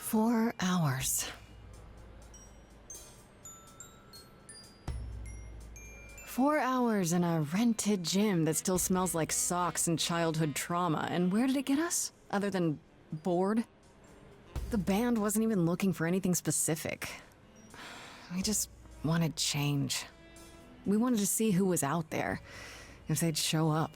4 hours. 4 hours in a rented gym that still smells like socks and childhood trauma, and where did it get us? Other than bored? The band wasn't even looking for anything specific. We just wanted change. We wanted to see who was out there, if they'd show up.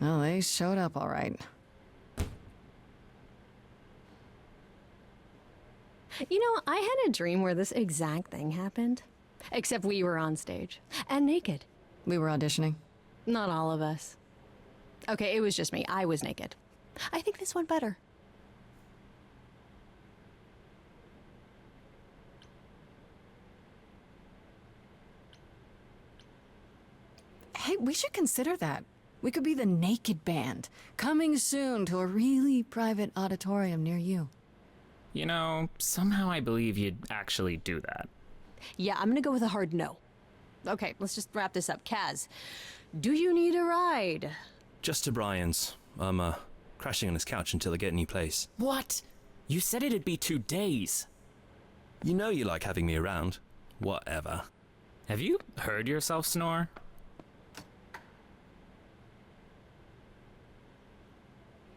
Well, they showed up all right. You know, I had a dream where this exact thing happened. Except we were on stage. And naked. We were auditioning. Not all of us. Okay, it was just me. I was naked. I think this went better. Hey, we should consider that. We could be the Naked Band, coming soon to a really private auditorium near you. You know, somehow I believe you'd actually do that. Yeah, I'm gonna go with a hard no. Okay, let's just wrap this up. Kaz, do you need a ride? Just to Brian's. I'm, crashing on his couch until I get a new place. What? You said it'd be 2 days. You know you like having me around. Whatever. Have you heard yourself snore?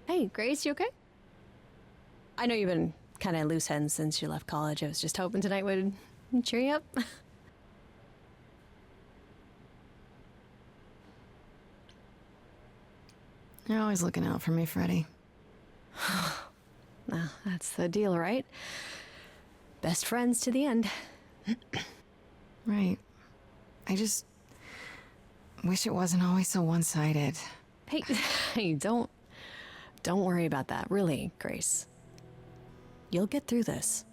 Hey, Grace, you okay? I know you've been kind of loose ends since you left college. I was just hoping tonight would cheer you up. You're always looking out for me, Freddie. Well, that's the deal, right? Best friends to the end. Right. I just wish it wasn't always so one-sided. Hey, hey, don't worry about that, really, Grace. You'll get through this.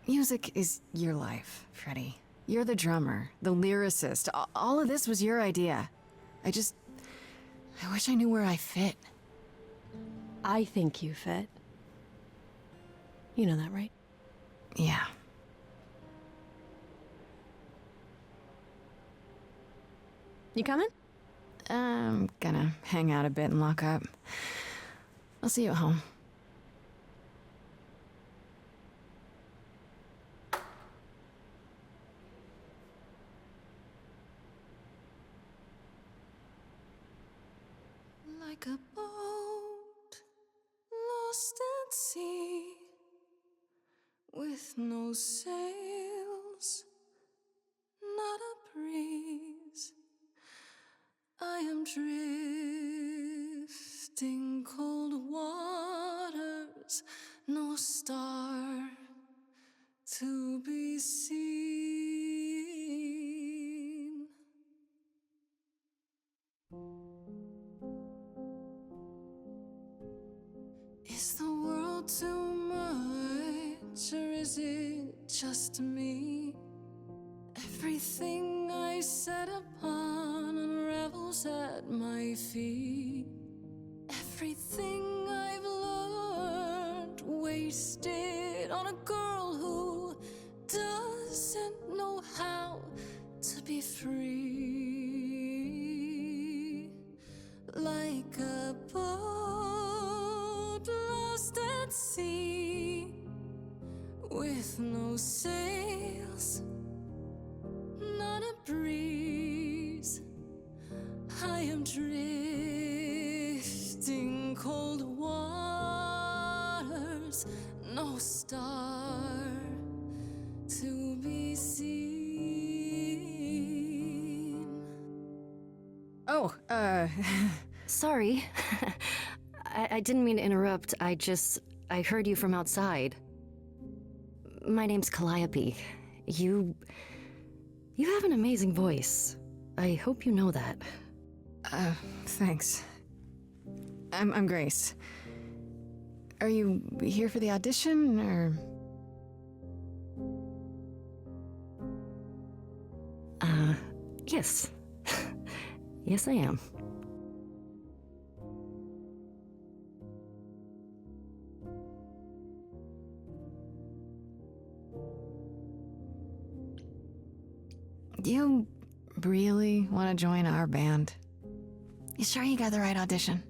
Music is your life, Freddie. You're the drummer, the lyricist. All of this was your idea. I wish I knew where I fit. I think you fit. You know that, right? Yeah. You coming? I'm gonna hang out a bit and lock up. I'll see you at home. Like a boat lost at sea, with no sails, not a breeze, I am drifting cold waters, no star to be seen. Is the world too much, or is it just me? Everything I set upon unravels at my feet. Everything I've learned wasted on a girl who doesn't know how to be free. Like a boat lost at sea, with no sails, not a breeze, I am drifting cold waters, no star to be seen. Oh, Sorry. I didn't mean to interrupt. I heard you from outside. My name's Calliope. You have an amazing voice. I hope you know that. Thanks. I'm Grace. Are you here for the audition, or? Yes. Yes, I am. You really want to join our band? You sure you got the right audition?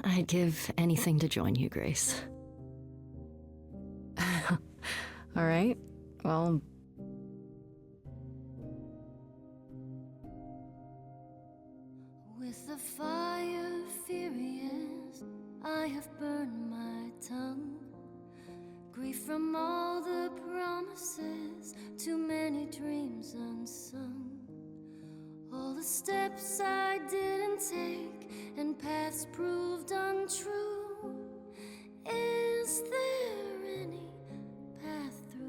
I'd give anything to join you, Grace. All right. Well, with the fire furious, I have burned my tongue. Grief from all the promises, too many dreams unsung. All the steps I didn't take and paths proved untrue. Is there any path through?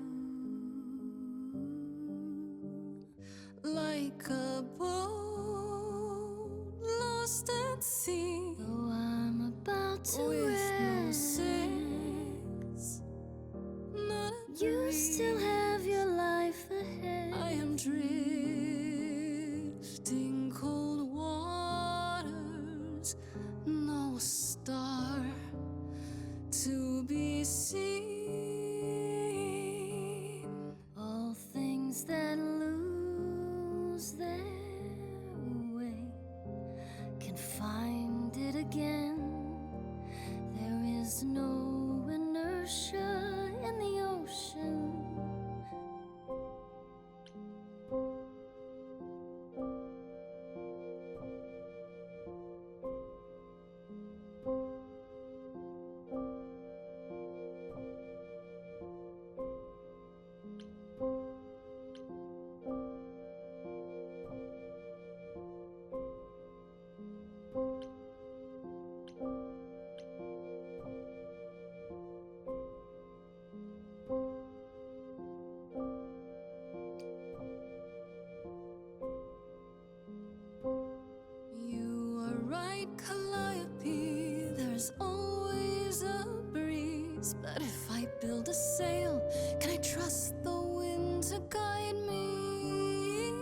Like a boat lost at sea, though I'm about to with no sails, not a you breeze. Still have your life ahead. I am drifting cold waters, no star to be seen. All things that lose their way can find it again. There is no inertia in the ocean. You are right, Calliope. There's always a breeze. But if I build a sail, can I trust the wind to guide me?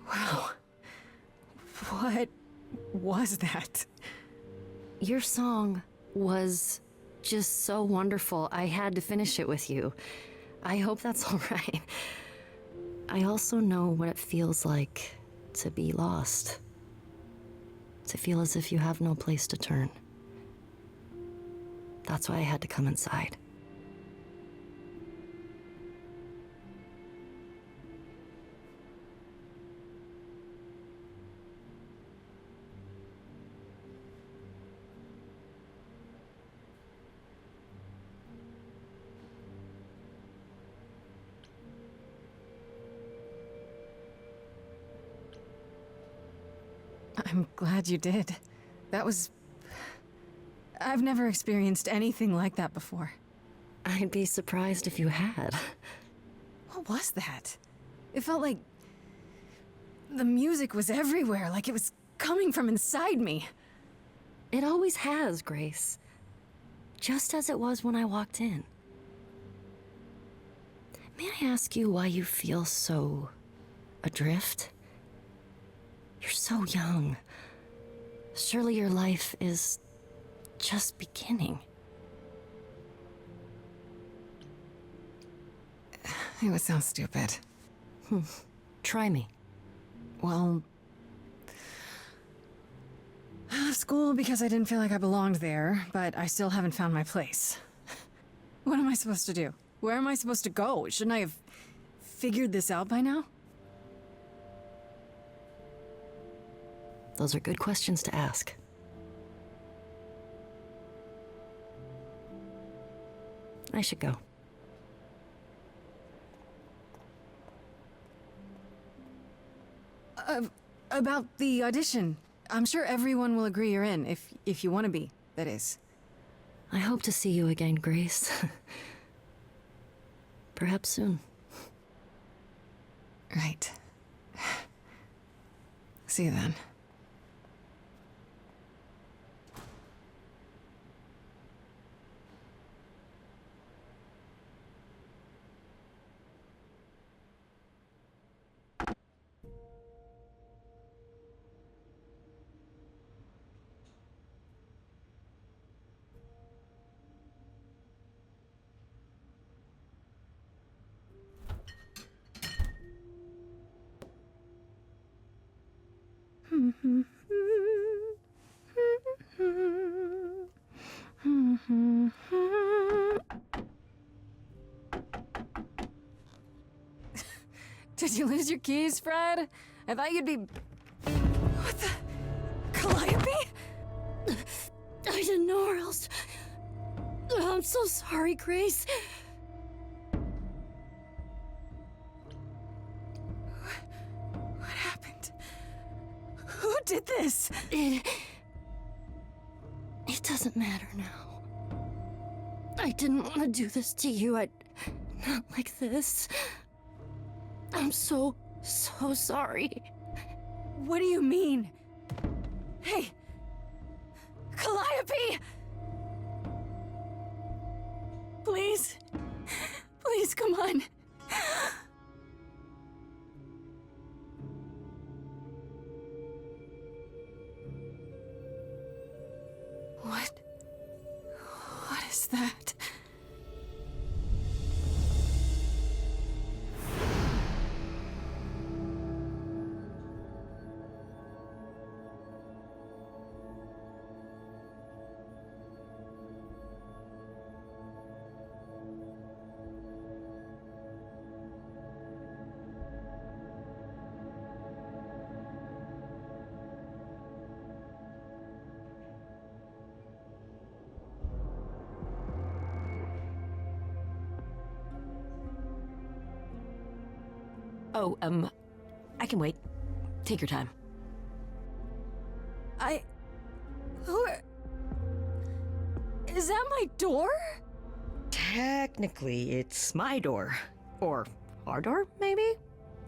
wow. What was that? Your song was just so wonderful. I had to finish it with you. I hope that's all right. I also know what it feels like to be lost. To feel as if you have no place to turn. That's why I had to come inside. I'm glad you did. That was... I've never experienced anything like that before. I'd be surprised if you had. What was that? It felt like... the music was everywhere, like it was coming from inside me. It always has, Grace. Just as it was when I walked in. May I ask you why you feel so... adrift? You're so young. Surely your life is just beginning. It would sound stupid. Try me. Well... I left school because I didn't feel like I belonged there, but I still haven't found my place. What am I supposed to do? Where am I supposed to go? Shouldn't I have figured this out by now? Those are good questions to ask. I should go. About the audition. I'm sure everyone will agree you're in, if you want to be, that is. I hope to see you again, Grace. Perhaps soon. Right. See you then. Did you lose your keys, Fred? I thought you'd be... What the... Calliope? I didn't know where else. I'm so sorry, Grace. What happened? Who did this? It doesn't matter now. I didn't want to do this to you. Not like this. I'm so sorry. What do you mean? Hey! Calliope! Please? Please, come on. What is that? Oh, I can wait. Take your time. Is that my door? Technically, it's my door. Or our door, maybe?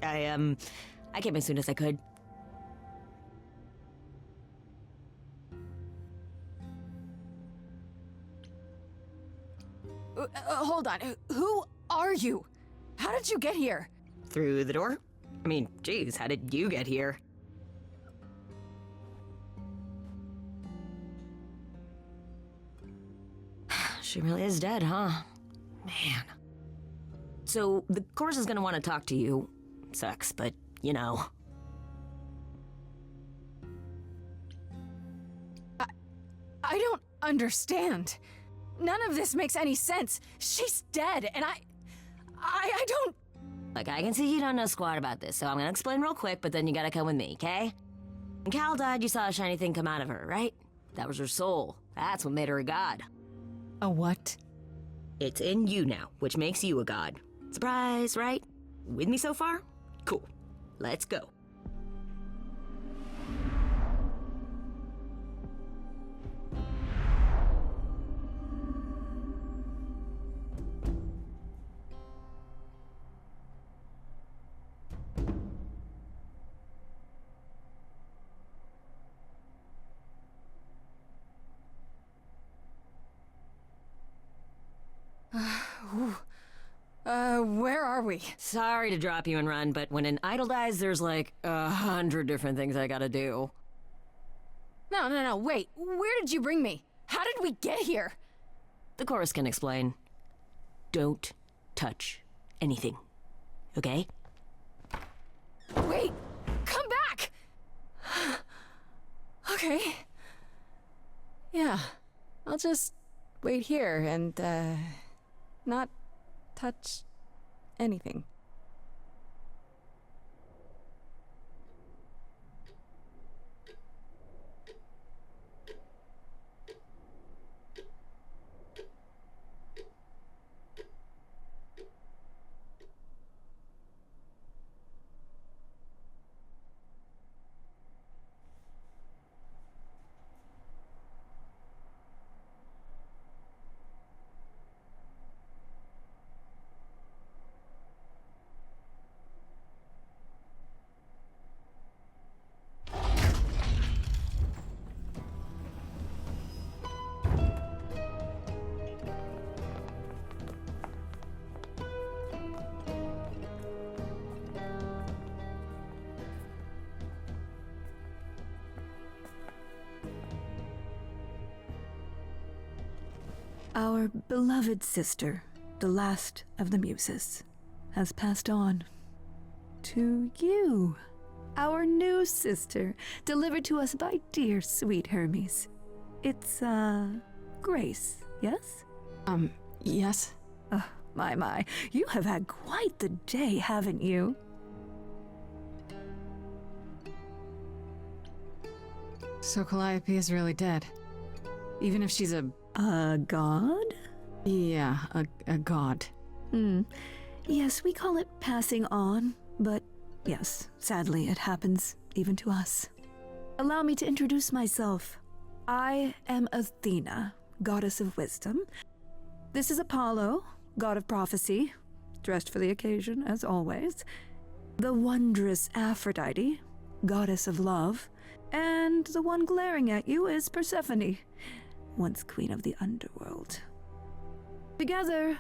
I came as soon as I could. Hold on. Who are you? How did you get here? Through the door? I mean, geez, how did you get here? She really is dead, huh? Man. So, the course is gonna want to talk to you. Sucks, but, you know. I don't understand. None of this makes any sense. She's dead, and I don't... Look, I can see you don't know squat about this, so I'm gonna explain real quick, but then you gotta come with me, okay? When Cal died, you saw a shiny thing come out of her, right? That was her soul. That's what made her a god. A what? It's in you now, which makes you a god. Surprise, right? With me so far? Cool. Let's go. Where are we? Sorry to drop you and run, but when an idol dies, there's like 100 different things I gotta do. No, wait. Where did you bring me? How did we get here? The chorus can explain. Don't touch anything, okay? Wait! Come back! Okay. Yeah, I'll just wait here and, not touch anything. Our beloved sister, the last of the Muses, has passed on to you, Our new sister, delivered to us by dear sweet Hermes. It's, Grace, yes? Yes? My, you have had quite the day, haven't you? So Calliope is really dead. Even if she's a God? yeah, a god. Yes, we call it passing on, but yes, sadly it happens even to us. Allow me to introduce myself. I am Athena, goddess of wisdom. This is Apollo, god of prophecy, dressed for the occasion as always. The wondrous Aphrodite, goddess of love. And the one glaring at you is Persephone, once queen of the underworld. Together,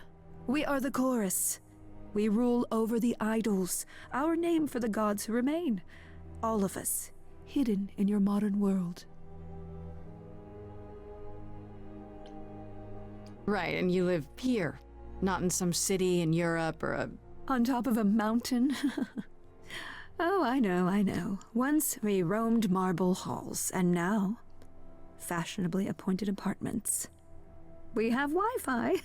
we are the chorus. We rule over the idols, our name for the gods who remain. All of us, hidden in your modern world. Right, and you live here, not in some city in Europe or a... On top of a mountain? Oh, I know. Once we roamed marble halls, and now, fashionably appointed apartments. We have Wi-Fi.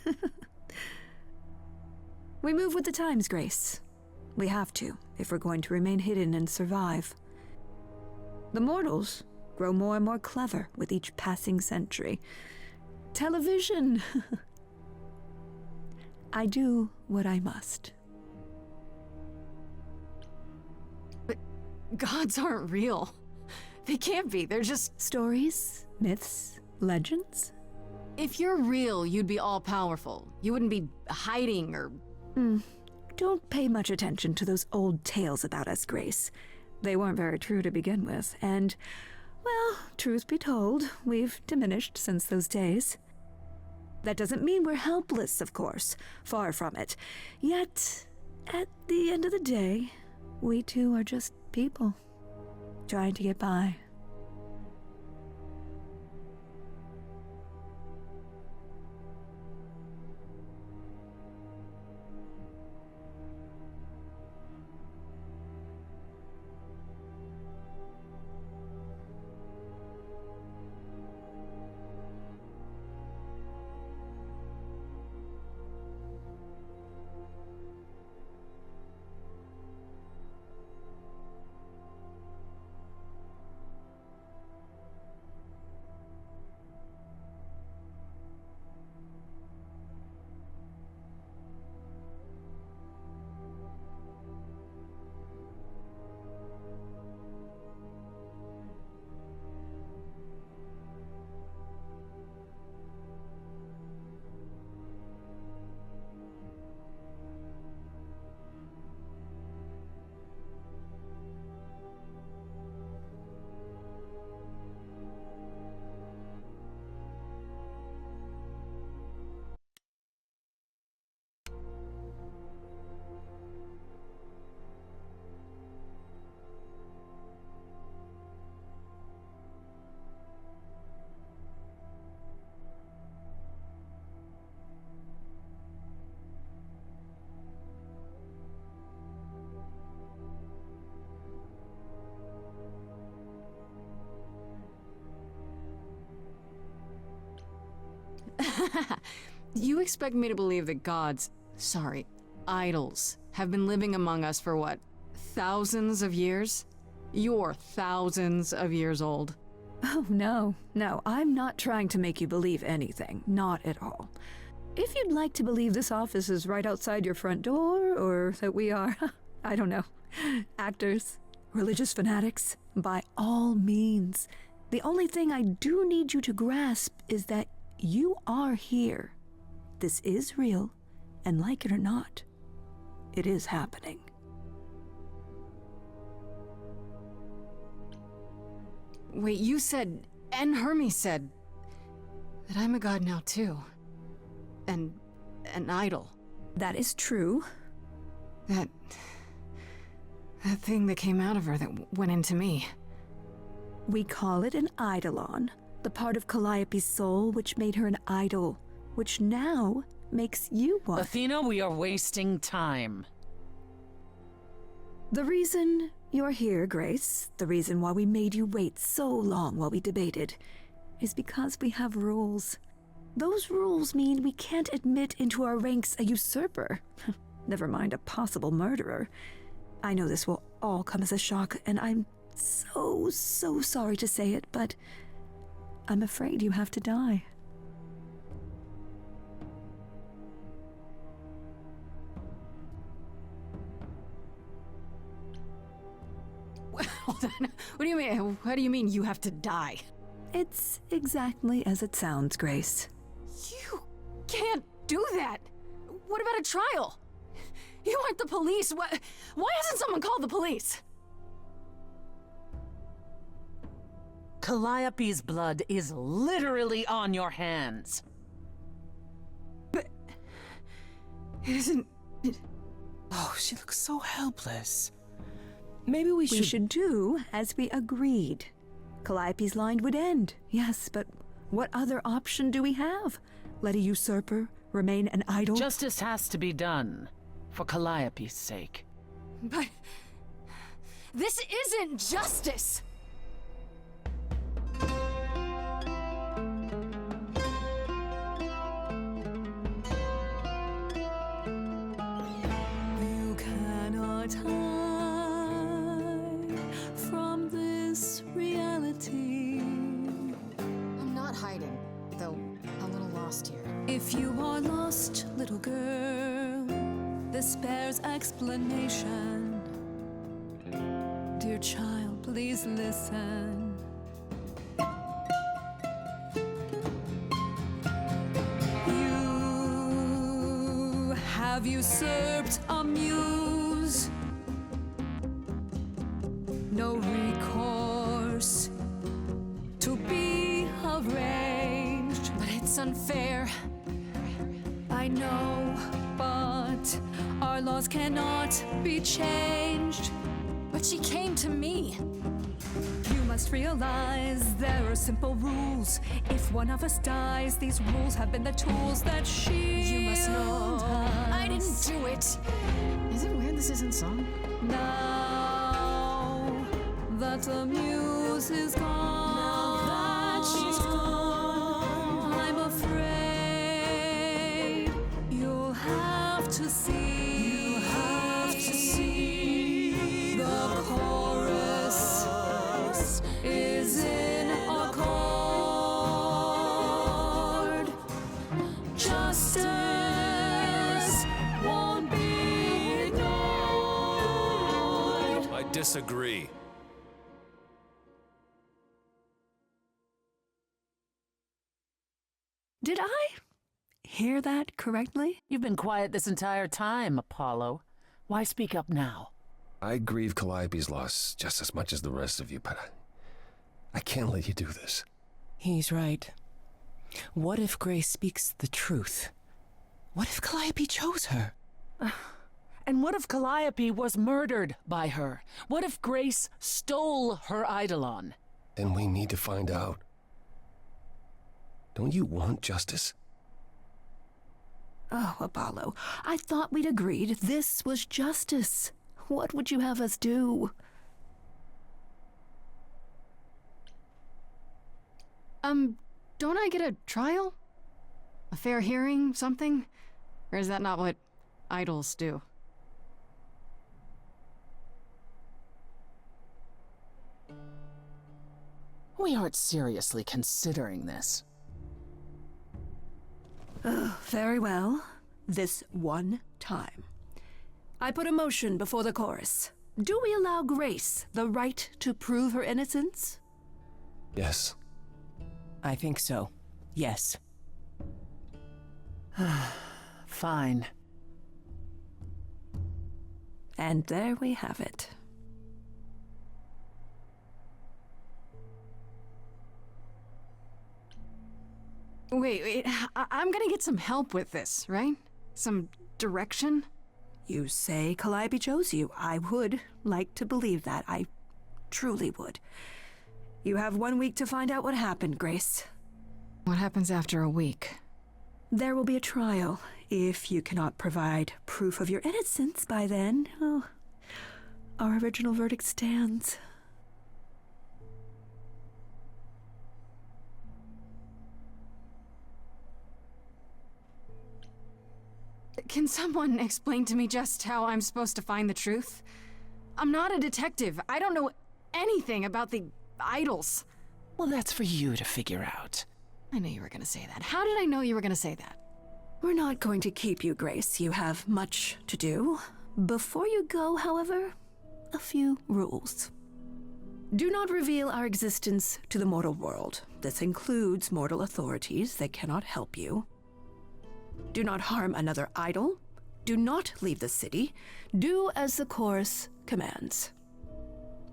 We move with the times, Grace. We have to, if we're going to remain hidden and survive. The mortals grow more and more clever with each passing century. Television! I do what I must. Gods aren't real. They can't be, they're just... Stories, myths, legends. If you're real, you'd be all-powerful. You wouldn't be hiding or... Don't pay much attention to those old tales about us, Grace. They weren't very true to begin with, and, well, truth be told, we've diminished since those days. That doesn't mean we're helpless, of course. Far from it. Yet, at the end of the day, we too are just people, trying to get by. You expect me to believe that gods, sorry, idols, have been living among us for what, thousands of years? You're thousands of years old. Oh, no, I'm not trying to make you believe anything. Not at all. If you'd like to believe this office is right outside your front door, or that we are, I don't know, actors, religious fanatics, by all means. The only thing I do need you to grasp is that you are here. This is real, and like it or not, it is happening. Wait, you said, and Hermes said, that I'm a god now too. And an idol. That is true. That thing that came out of her that went into me. We call it an eidolon, the part of Calliope's soul which made her an idol, which now makes you one. Athena, we are wasting time. The reason you're here, Grace, the reason why we made you wait so long while we debated, is because we have rules. Those rules mean we can't admit into our ranks a usurper, never mind a possible murderer. I know this will all come as a shock, and I'm so sorry to say it, but I'm afraid you have to die. Hold on. What do you mean? What do you mean you have to die? It's exactly as it sounds, Grace. You can't do that. What about a trial? You aren't the police. Why hasn't someone called the police? Calliope's blood is literally on your hands. But it isn't. Oh, she looks so helpless. Maybe we We should do as we agreed. Calliope's line would end, yes, but what other option do we have? Let a usurper remain an idol? Justice has to be done, for Calliope's sake. But this isn't justice. You cannot hide from this reality. I'm not hiding, though a little lost here. If you are lost, little girl, this bears explanation. Dear child, please listen. You have usurped a muse. No recourse to be arranged. But it's unfair. I know, but our laws cannot be changed. But she came to me. You must realize there are simple rules. If one of us dies, these rules have been the tools that shield You must know I didn't us. do it. Is it weird this isn't song? Now that the muse is gone, I'm afraid you'll have to see. The chorus is in accord. Justice won't be ignored. I disagree. Did I hear that correctly? You've been quiet this entire time, Apollo. Why speak up now? I grieve Calliope's loss just as much as the rest of you, but I can't let you do this. He's right. What if Grace speaks the truth? What if Calliope chose her? And what if Calliope was murdered by her? What if Grace stole her Eidolon? Then we need to find out. Don't you want justice? Oh, Apollo, I thought we'd agreed this was justice. What would you have us do? Don't I get a trial? A fair hearing, something? Or is that not what idols do? We aren't seriously considering this. Very well. This one time. I put a motion before the chorus. Do we allow Grace the right to prove her innocence? Yes. I think so. Yes. Fine. And there we have it. Wait, I'm gonna get some help with this, right? Some direction? You say Calliope chose you. I would like to believe that. I truly would. You have 1 week to find out what happened, Grace. What happens after a week? There will be a trial. If you cannot provide proof of your innocence by then, oh, our original verdict stands. Can someone explain to me just how I'm supposed to find the truth? I'm not a detective. I don't know anything about the idols. Well, that's for you to figure out. I knew you were gonna say that. How did I know you were gonna say that? We're not going to keep you, Grace. You have much to do. Before you go, however, a few rules. Do not reveal our existence to the mortal world. This includes mortal authorities. They cannot help you. Do not harm another idol. Do not leave the city. Do as the chorus commands.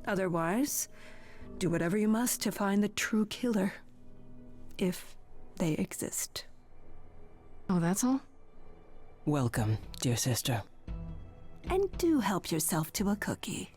Otherwise, do whatever you must to find the true killer, if they exist. Oh, that's all? Welcome, dear sister. And do help yourself to a cookie.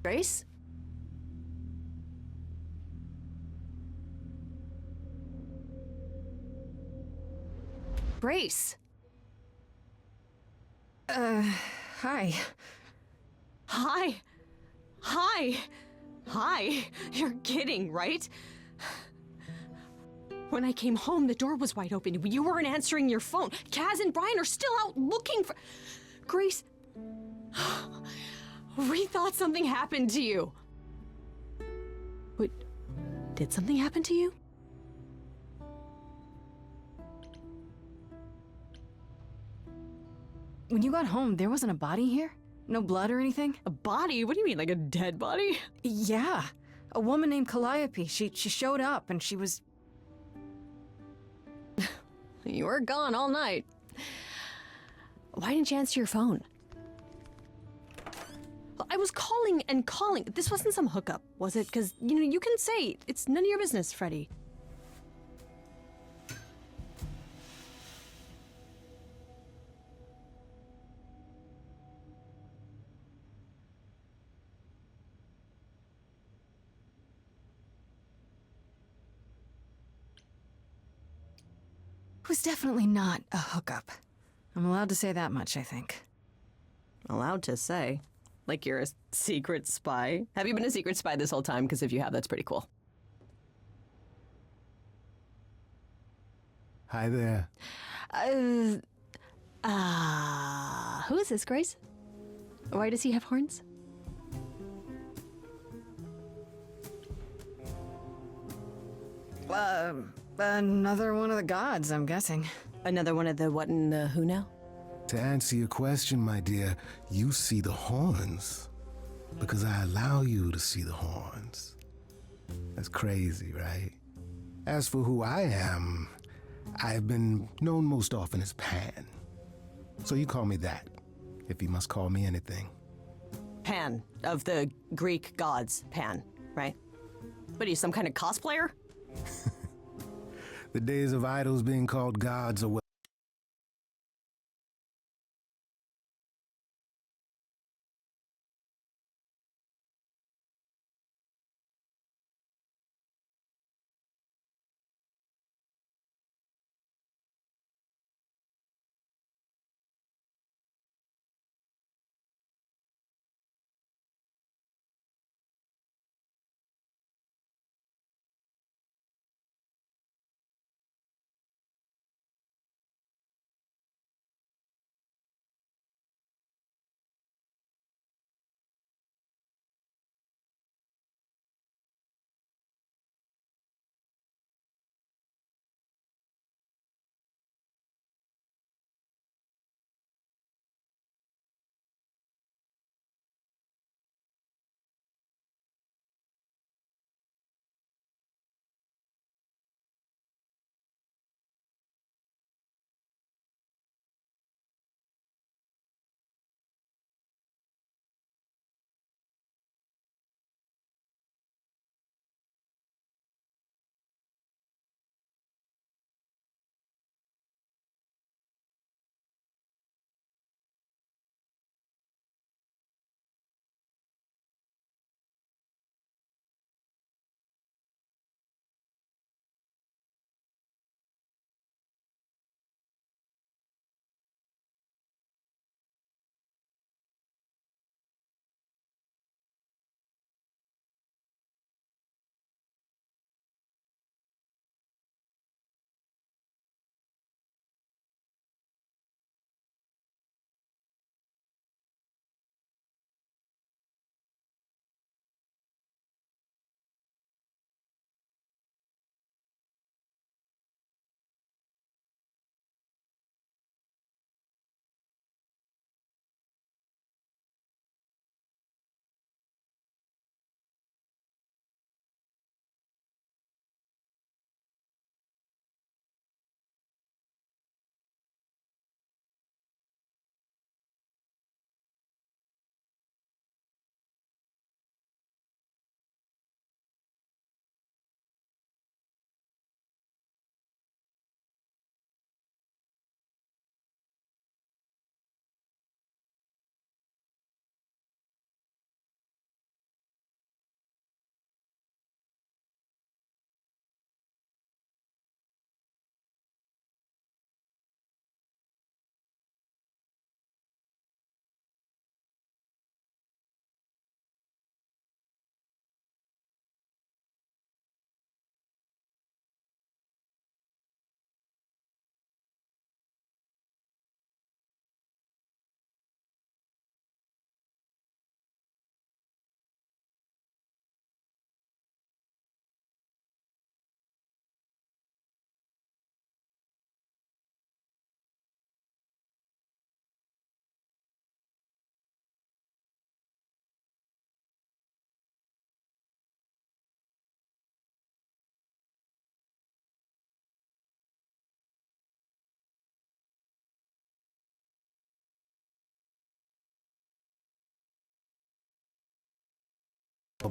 Grace? Grace! Hi. Hi! Hi! Hi! You're kidding, right? When I came home, the door was wide open. You weren't answering your phone. Kaz and Brian are still out looking for... Grace... We thought something happened to you. Wait, did something happen to you? When you got home, there wasn't a body here? No blood or anything? A body? What do you mean, like a dead body? Yeah. A woman named Calliope. She showed up and she was... You were gone all night. Why didn't you answer your phone? I was calling and calling. This wasn't some hookup, was it? Because, you know, you can say it's none of your business, Freddie. It was definitely not a hookup. I'm allowed to say that much, I think. Allowed to say? Like you're a secret spy? Have you been a secret spy this whole time? Because if you have, that's pretty cool. Hi there. Who is this, Grace? Why does he have horns? Another one of the gods, I'm guessing. Another one of the what and the who now? To answer your question, my dear, you see the horns because I allow you to see the horns. That's crazy, right? As for who I am, I've been known most often as Pan. So you call me that, if you must call me anything. Pan, of the Greek gods, Pan, right? What are you, some kind of cosplayer? The days of idols being called gods are well.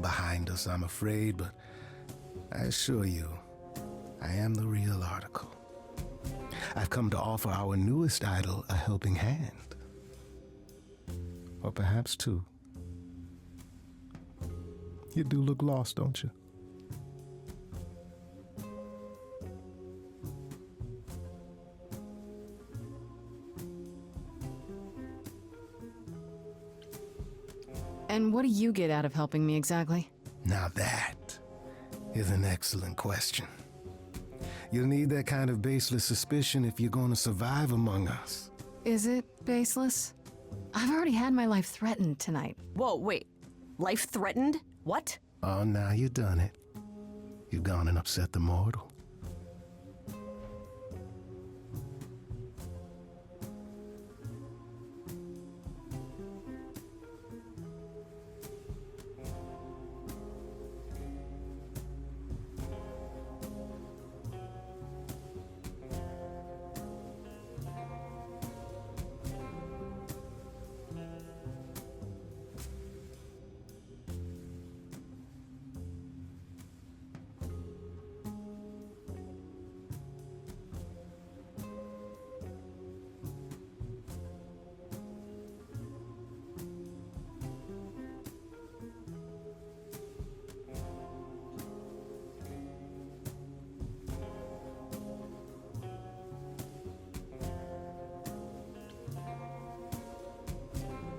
Behind us, I'm afraid, but I assure you, I am the real article. I've come to offer our newest idol a helping hand. Or perhaps two. You do look lost, don't you? And what do you get out of helping me exactly? Now that is an excellent question. You'll need that kind of baseless suspicion if you're going to survive among us. Is it baseless? I've already had my life threatened tonight. Whoa, wait. Life threatened? What? Oh, now you've done it. You've gone and upset the mortal.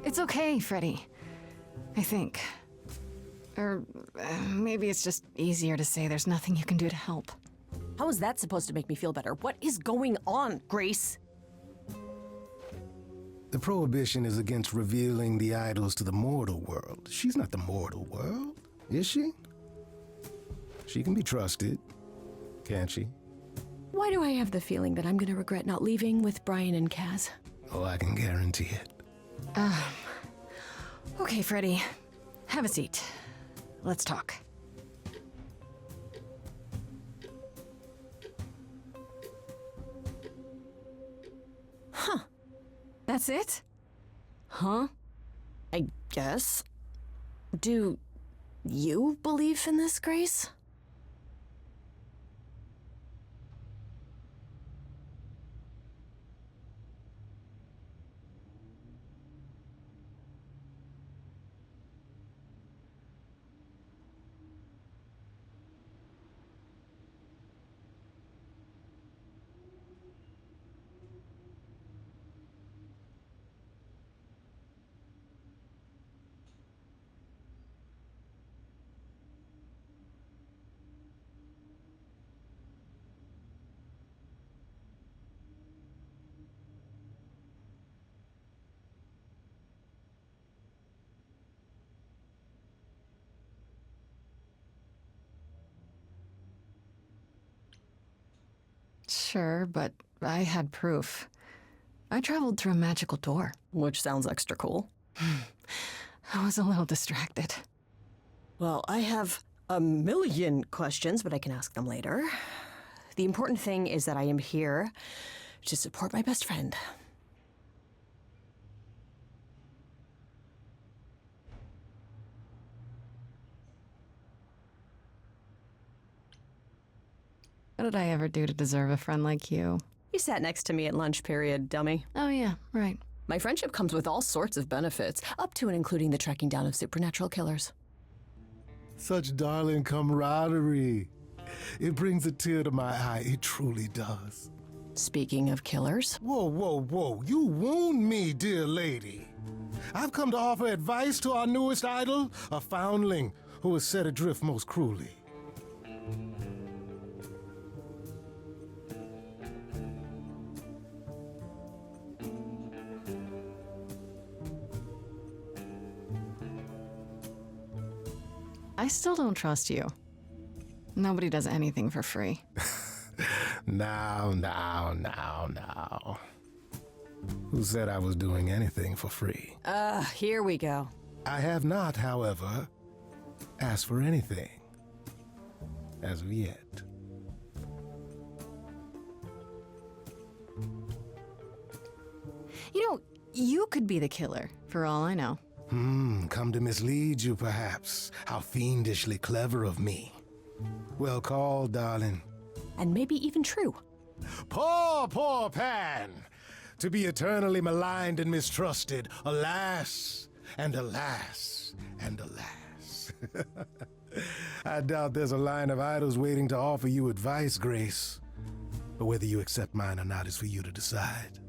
It's okay, Freddie. I think. Or maybe it's just easier to say there's nothing you can do to help. How is that supposed to make me feel better? What is going on, Grace? The prohibition is against revealing the idols to the mortal world. She's not the mortal world, is she? She can be trusted, can't she? Why do I have the feeling that I'm gonna regret not leaving with Brian and Kaz? Oh, I can guarantee it. Okay, Freddie. Have a seat. Let's talk. Huh. That's it? Huh? I guess. Do you believe in this, Grace? Sure, but I had proof. I traveled through a magical door. Which sounds extra cool. I was a little distracted. Well, I have a million questions, but I can ask them later. The important thing is that I am here to support my best friend. What did I ever do to deserve a friend like you? You sat next to me at lunch period, dummy. Oh yeah, right. My friendship comes with all sorts of benefits, up to and including the tracking down of supernatural killers. Such darling camaraderie. It brings a tear to my eye. It truly does. Speaking of killers. Whoa, whoa, whoa. You wound me, dear lady. I've come to offer advice to our newest idol, a foundling who was set adrift most cruelly. I still don't trust you. Nobody does anything for free. Now. Who said I was doing anything for free? Here we go. I have not, however, asked for anything. As of yet. You know, you could be the killer, for all I know. Come to mislead you, perhaps. How fiendishly clever of me. Well called, darling. And maybe even true. Poor Pan! To be eternally maligned and mistrusted. Alas, and alas, and alas. I doubt there's a line of idols waiting to offer you advice, Grace. But whether you accept mine or not is for you to decide.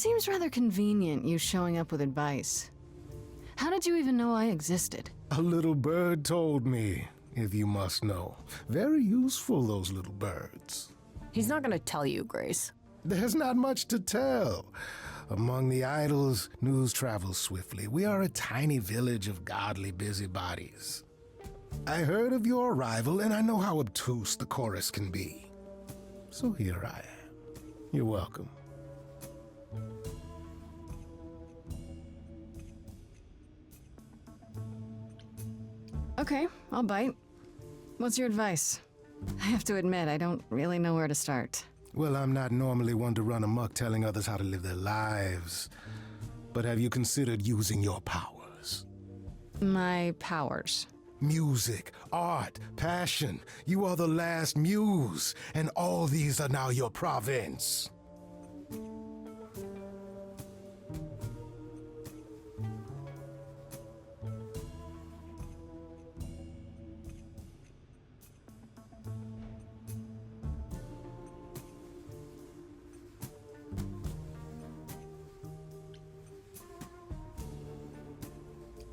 seems rather convenient, you showing up with advice. How did you even know I existed? A little bird told me, if you must know. Very useful, those little birds. He's not gonna tell you, Grace. There's not much to tell. Among the idols, news travels swiftly. We are a tiny village of godly busybodies. I heard of your arrival, and I know how obtuse the chorus can be. So here I am. You're welcome. Okay, I'll bite. What's your advice? I have to admit, I don't really know where to start. Well, I'm not normally one to run amok telling others how to live their lives. But have you considered using your powers? My powers? Music, art, passion. You are the last muse, and all these are now your province.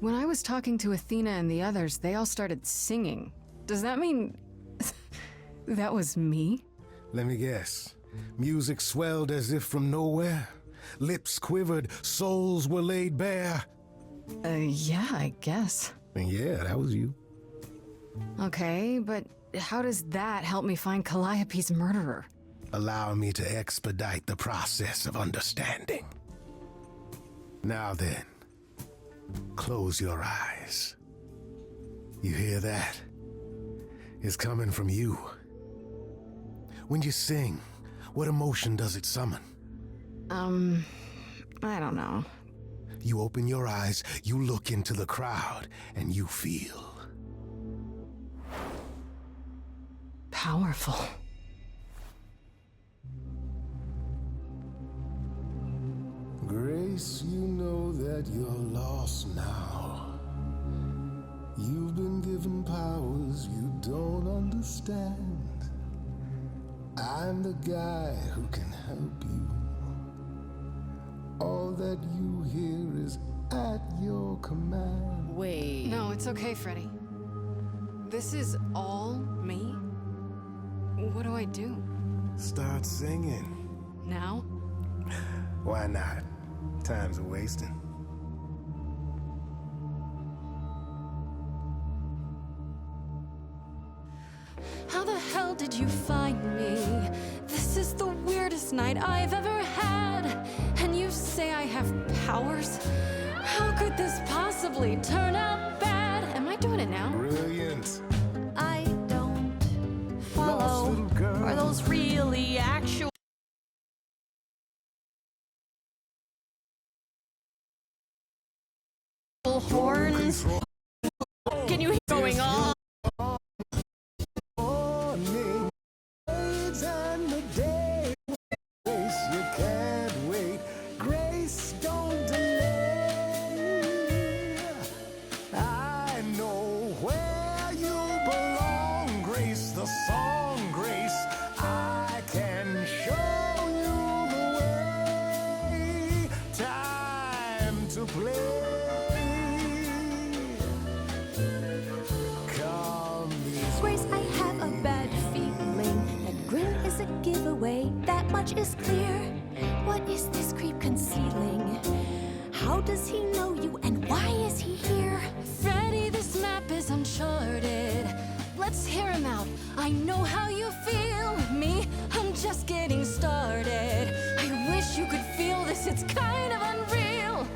When I was talking to Athena and the others, they all started singing. Does that mean that was me? Let me guess. Music swelled as if from nowhere. Lips quivered, souls were laid bare. Yeah, I guess. And yeah, that was you. Okay, but how does that help me find Calliope's murderer? Allow me to expedite the process of understanding. Now then, close your eyes. You hear that? It's coming from you. When you sing, what emotion does it summon? I don't know. You open your eyes, you look into the crowd, and you feel powerful. Grace, you know that you're lost now. You've been given powers you don't understand. I'm the guy who can help you. All that you hear is at your command. Wait. No, it's okay, Freddie. This is all me? What do I do? Start singing. Now? Why not? Time's a wasting. How the hell did you find me? This is the weirdest night I've ever had. And you say I have powers? How could this possibly turn out bad? Am I doing it now? Brilliant. I don't Lost follow. little girl. Are those really actual horns? Can you hear going on? Morning fades and the day waits. You can't wait. Grace, don't delay. I know where you belong, Grace, the song, Grace. I can show you the way. Time to play. Grace, I have a bad feeling that grin is a giveaway. That much is clear. What is this creep concealing? How does he know you and why is he here? Freddie, this map is uncharted. Let's hear him out. I know how you feel. Me, I'm just getting started. I wish you could feel this. It's kind of unreal.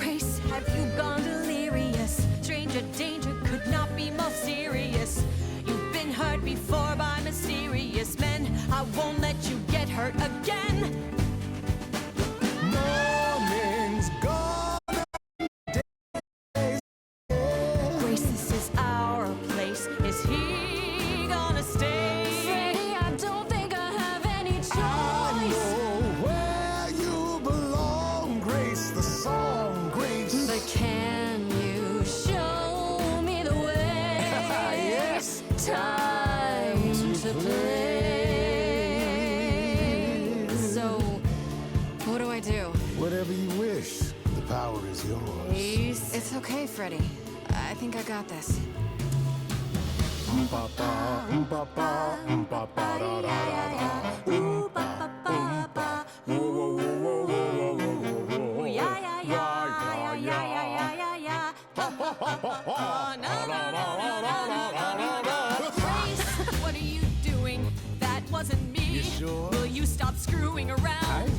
Grace, have you gone delirious? Stranger danger could not be more serious. You've been hurt before by mysterious men. I won't let you get hurt again. Morning's gone. Grace, this is our place. Is he gonna stay? Freddie, I don't think I have any choice. I know where you belong, Grace, the song, Grace. But can you show me the way? you wish. The power is yours. It's okay, Freddie. I think I got this. What are you doing? That wasn't me. You sure? Will you stop screwing around?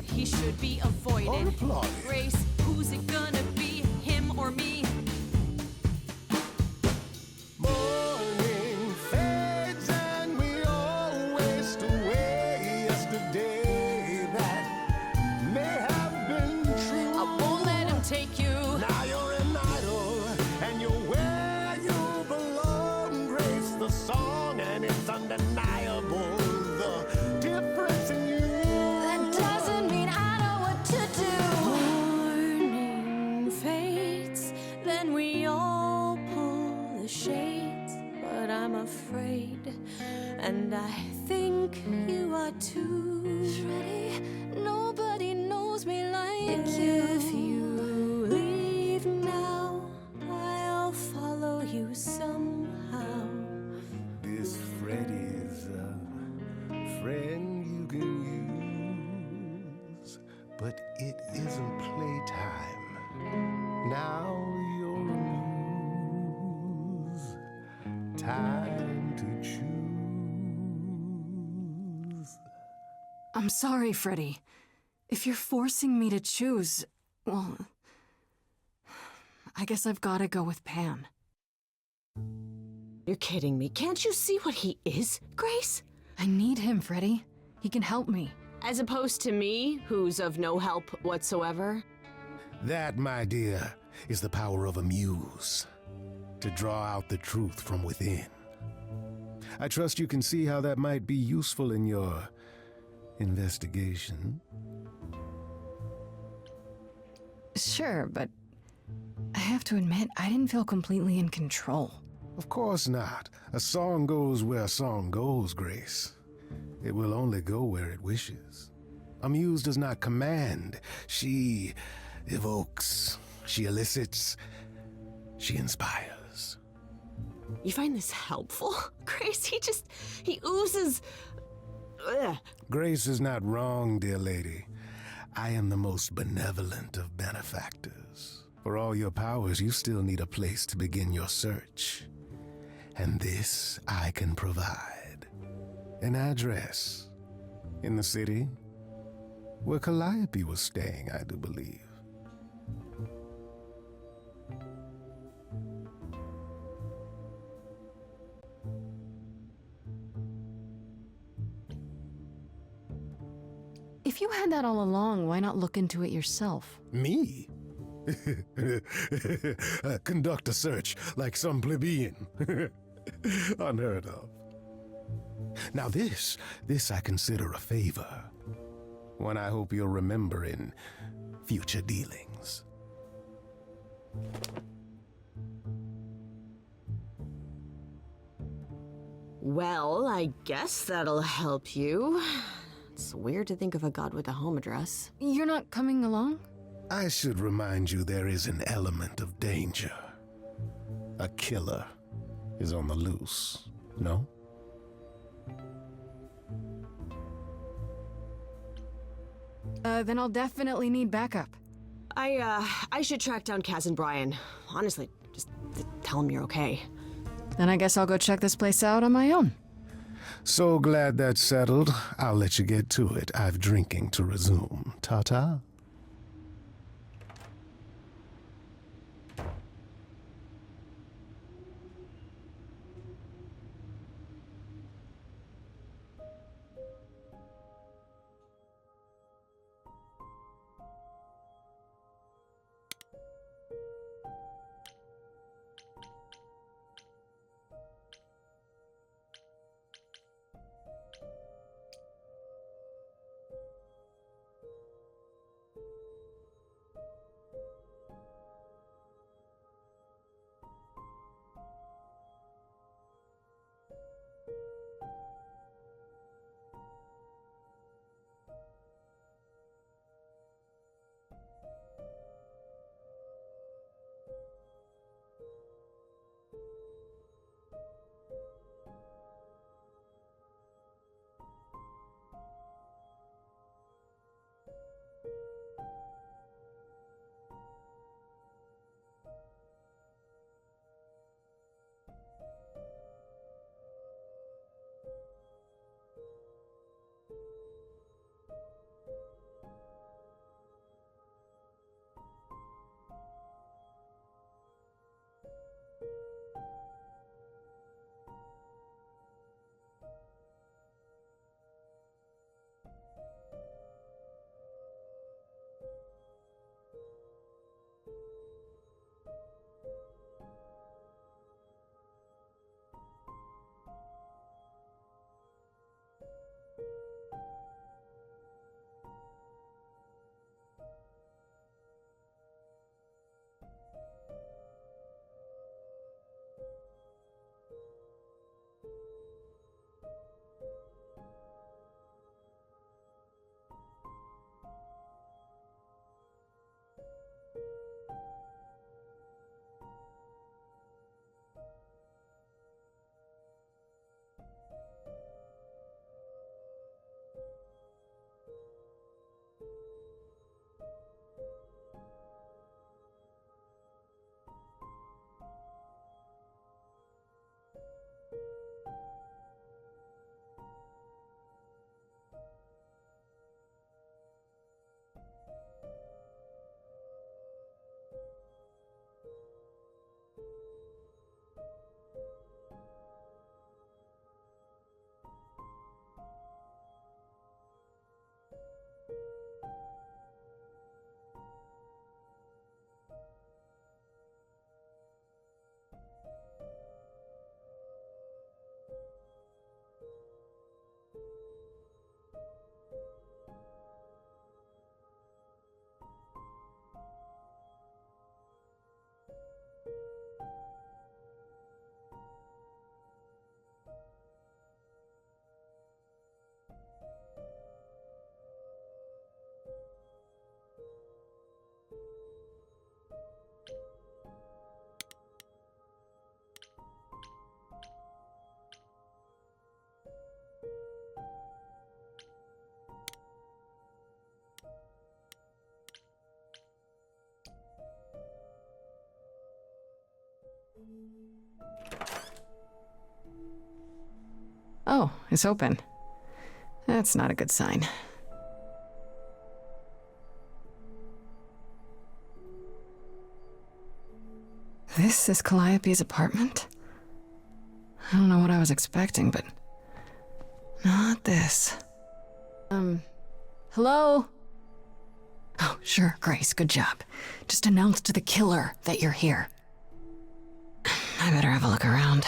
He should be avoided. Grace, who's it gonna be? Him or me? Morning fades and we all waste away yesterday that may have been true. I won't let him take you. Now you're an idol and you're where you belong. Grace the song and it's undeniable the difference in you. That doesn't mean I know what to do. Morning fades, then we all pull the shades. But I'm afraid, and I think you are too. Freddie, nobody knows me like you. If you leave now, I'll follow you somehow. This Freddie's a friend you can use, but it isn't playtime. Now you're a muse. Time to choose. I'm sorry, Freddie. If you're forcing me to choose, well, I guess I've gotta go with Pan. You're kidding me. Can't you see what he is, Grace? I need him, Freddie. He can help me. As opposed to me, who's of no help whatsoever. That, my dear, is the power of a muse. To draw out the truth from within. I trust you can see how that might be useful in your investigation. Sure, but I have to admit, I didn't feel completely in control. Of course not. A song goes where a song goes, Grace. It will only go where it wishes. A muse does not command. She evokes. She elicits. She inspires. You find this helpful, Grace? He oozes. Ugh. Grace is not wrong, dear lady. I am the most benevolent of benefactors. For all your powers, you still need a place to begin your search. And this I can provide. An address. In the city. Where Calliope was staying, I do believe. If you had that all along, why not look into it yourself? Me? Conduct a search like some plebeian. Unheard of. Now this I consider a favor. One I hope you'll remember in future dealings. Well, I guess that'll help you. It's weird to think of a god with a home address. You're not coming along? I should remind you there is an element of danger. A killer is on the loose, no? Then I'll definitely need backup. I should track down Kaz and Brian. Honestly, just tell them you're okay. Then I guess I'll go check this place out on my own. So glad that's settled. I'll let you get to it. I've drinking to resume. Ta-ta. Oh, it's open. That's not a good sign. This is Calliope's apartment? I don't know what I was expecting, but not this. Hello? Oh, sure, Grace, good job. Just announce to the killer that you're here. I better have a look around.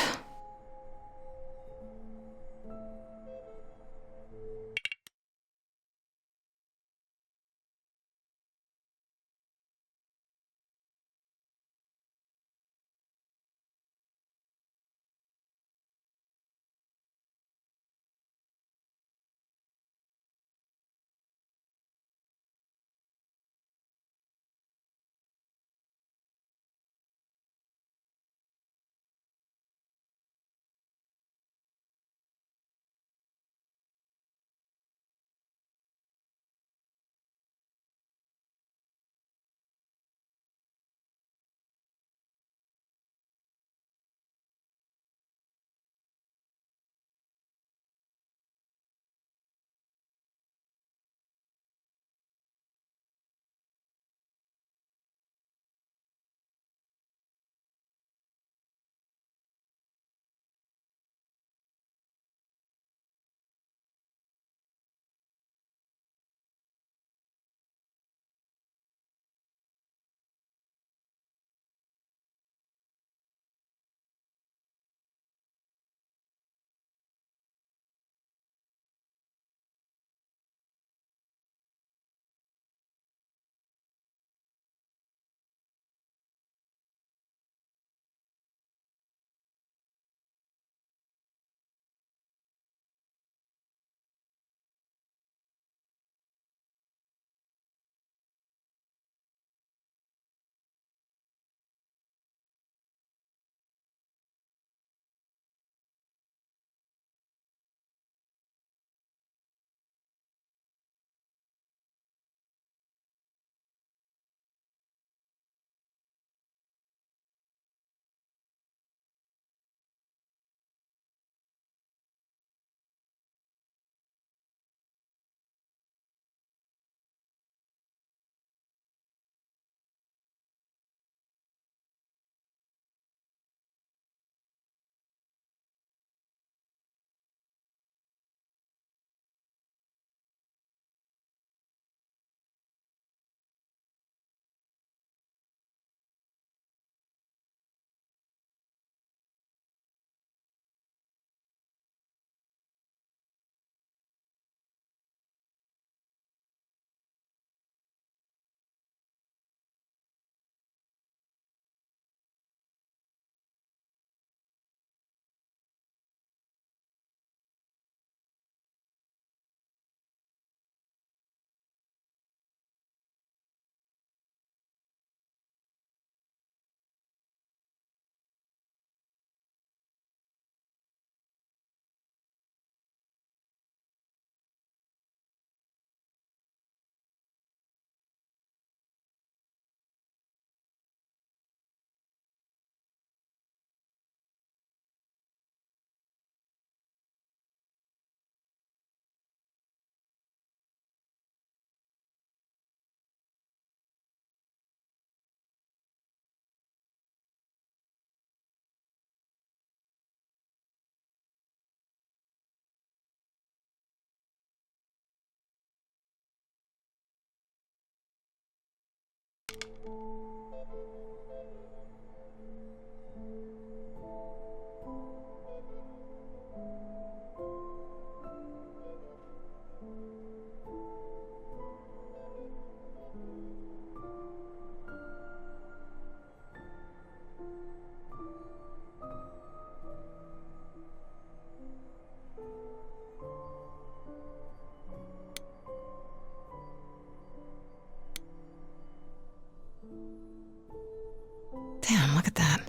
Damn, look at that.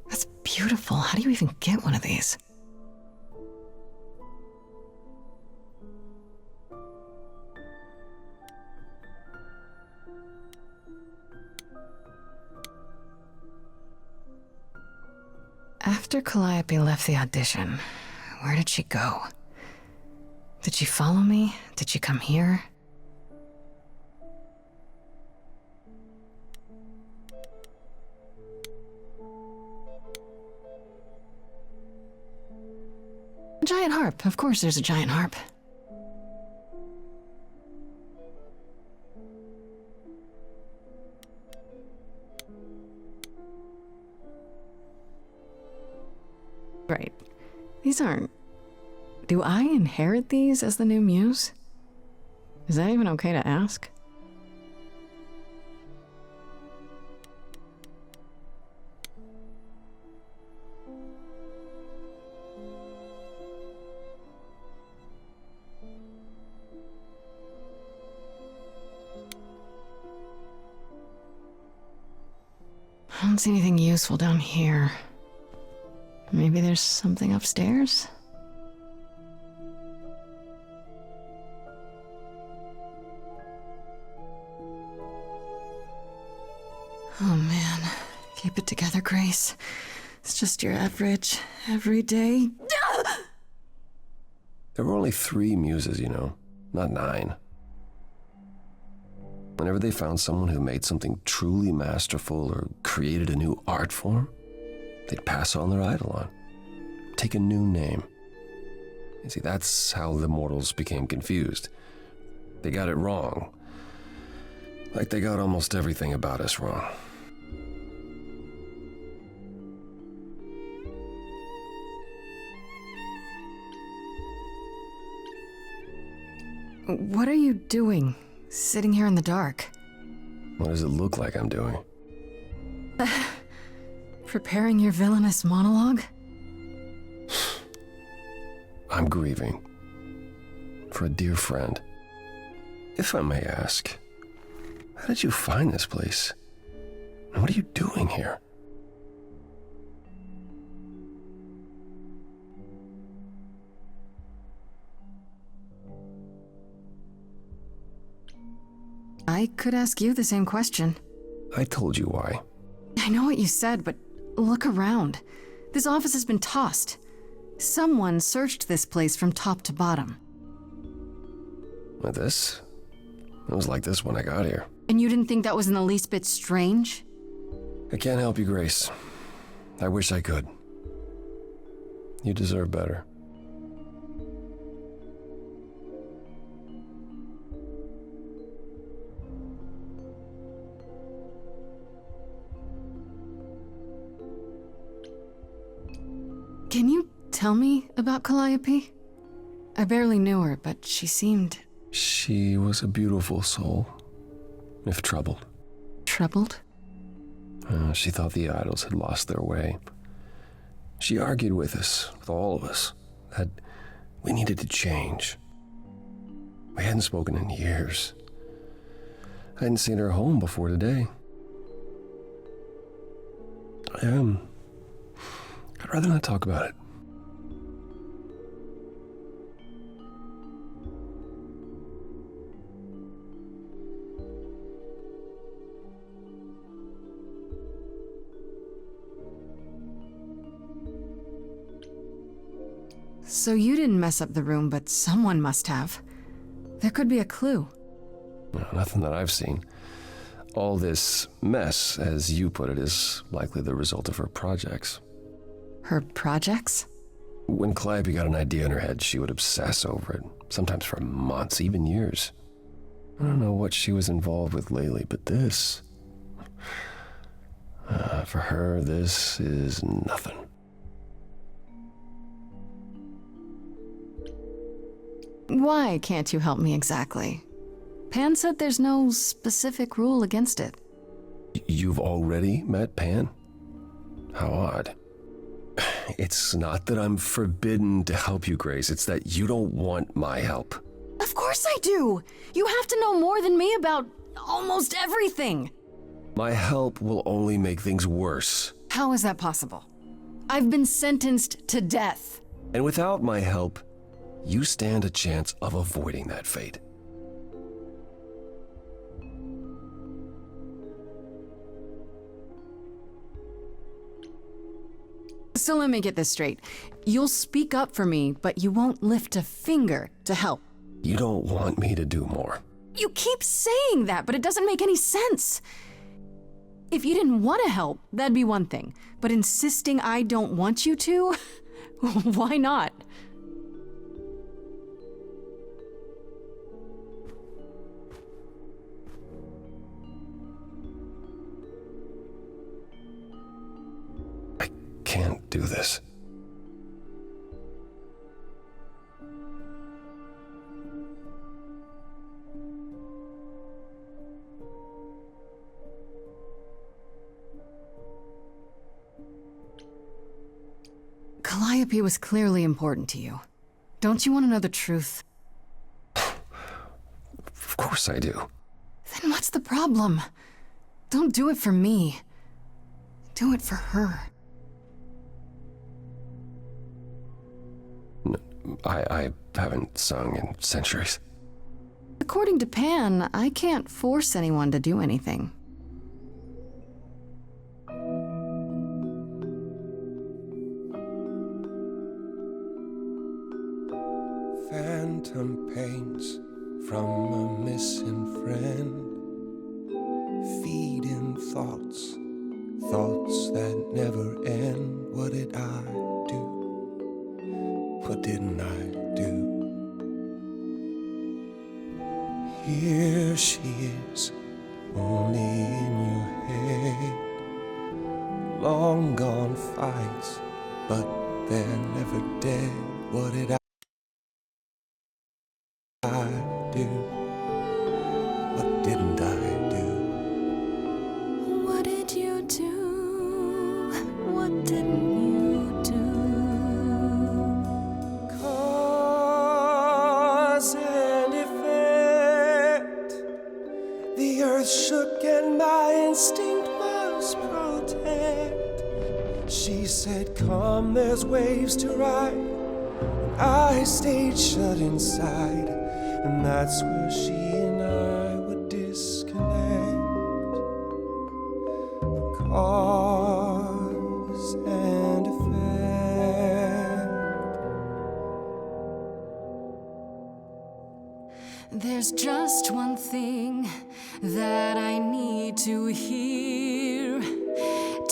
That's beautiful. How do you even get one of these? After Calliope left the audition, where did she go? Did she follow me? Did she come here? A giant harp. Of course there's a giant harp. Right. These aren't... Do I inherit these as the new muse? Is that even okay to ask? I don't see anything useful down here. Maybe there's something upstairs? Oh man, keep it together, Grace. It's just your average, everyday... There were only 3 muses, you know, not 9. Whenever they found someone who made something truly masterful or created a new art form, they'd pass on their eidolon, take a new name. You see, that's how the mortals became confused. They got it wrong. Like they got almost everything about us wrong. What are you doing, sitting here in the dark? What does it look like I'm doing? Preparing your villainous monologue? I'm grieving. For a dear friend. If I may ask, how did you find this place? And what are you doing here? I could ask you the same question. I told you why. I know what you said, but look around. This office has been tossed. Someone searched this place from top to bottom. With this? It was like this when I got here. And you didn't think that was in the least bit strange? I can't help you, Grace. I wish I could. You deserve better. Can you tell me about Calliope? I barely knew her, but she seemed... She was a beautiful soul, if troubled. Troubled? She thought the idols had lost their way. She argued with us, with all of us, that we needed to change. We hadn't spoken in years. I hadn't seen her home before today. I'd rather not talk about it. So you didn't mess up the room, but someone must have. There could be a clue. No, nothing that I've seen. All this mess, as you put it, is likely the result of her projects. Her projects? When Calliope got an idea in her head, she would obsess over it, sometimes for months, even years. I don't know what she was involved with lately, but this... for her, this is nothing. Why can't you help me exactly? Pan said there's no specific rule against it. You've already met Pan? How odd. It's not that I'm forbidden to help you, Grace. It's that you don't want my help. Of course I do! You have to know more than me about almost everything! My help will only make things worse. How is that possible? I've been sentenced to death. And without my help, you stand a chance of avoiding that fate. So let me get this straight. You'll speak up for me, but you won't lift a finger to help. You don't want me to do more. You keep saying that, but it doesn't make any sense. If you didn't want to help, that'd be one thing. But insisting I don't want you to? Why not? I can't do this. Calliope was clearly important to you. Don't you want to know the truth? Of course I do. Then what's the problem? Don't do it for me. Do it for her. I haven't sung in centuries. According to Pan, I can't force anyone to do anything. Phantom pains from a missing friend, feeding thoughts, thoughts that never end. What did I do? What didn't I do? Here she is, only in your head. Long gone fights, but they're never dead. What did I do? What didn't I do? What did you do? What didn't you do? Cause and effect. The earth shook and my instinct was protect. She said, come, there's waves to ride. And I stayed shut inside. And that's where she and I would disconnect. Cause and effect. There's just one thing that I need to hear.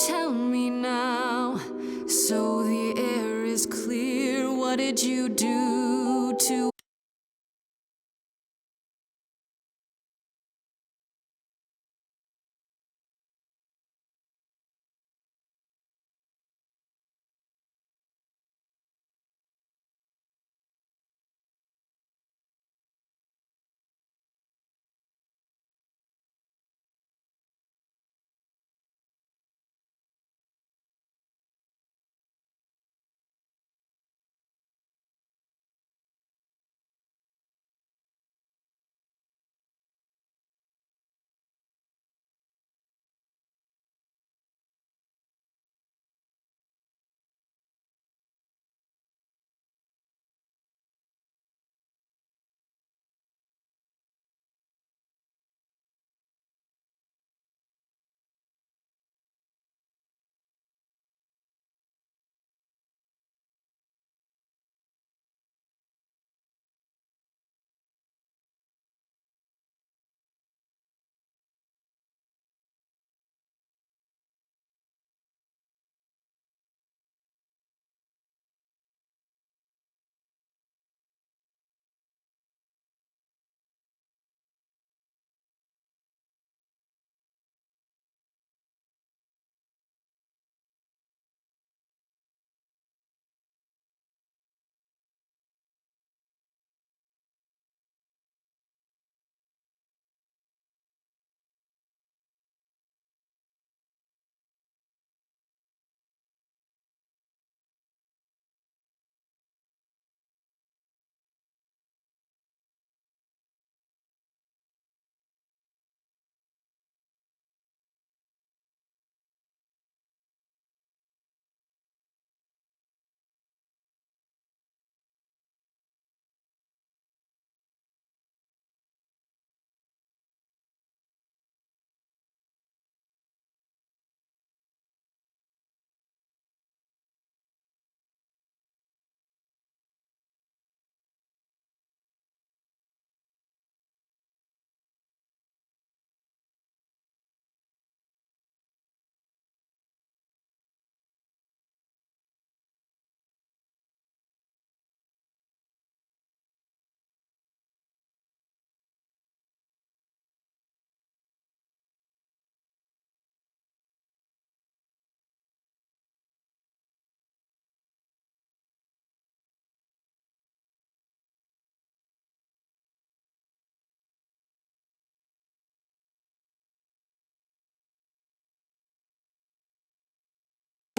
Tell me now, so the air is clear. What did you do to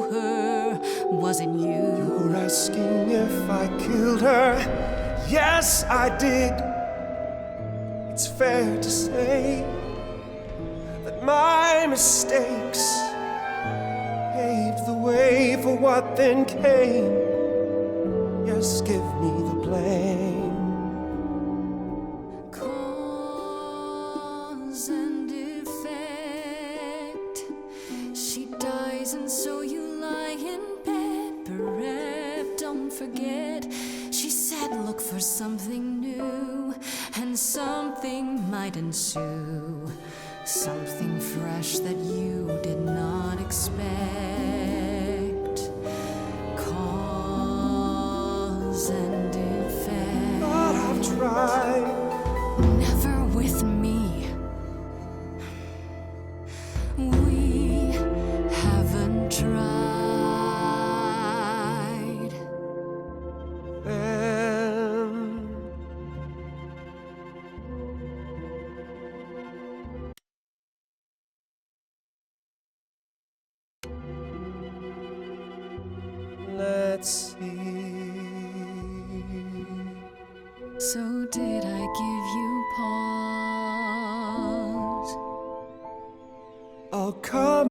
her wasn't you. You're asking if I killed her. Yes, I did. It's fair to say that my mistakes paved the way for what then came. Yes, give me the blame. Cause and effect. She dies and so you lie in bed bereft. Don't forget, she said look for something new, and something might ensue. Something fresh that you did not expect. Cause and effect. But I've tried. Never with me. We haven't tried. Let's see. So did I give you pause? I'll come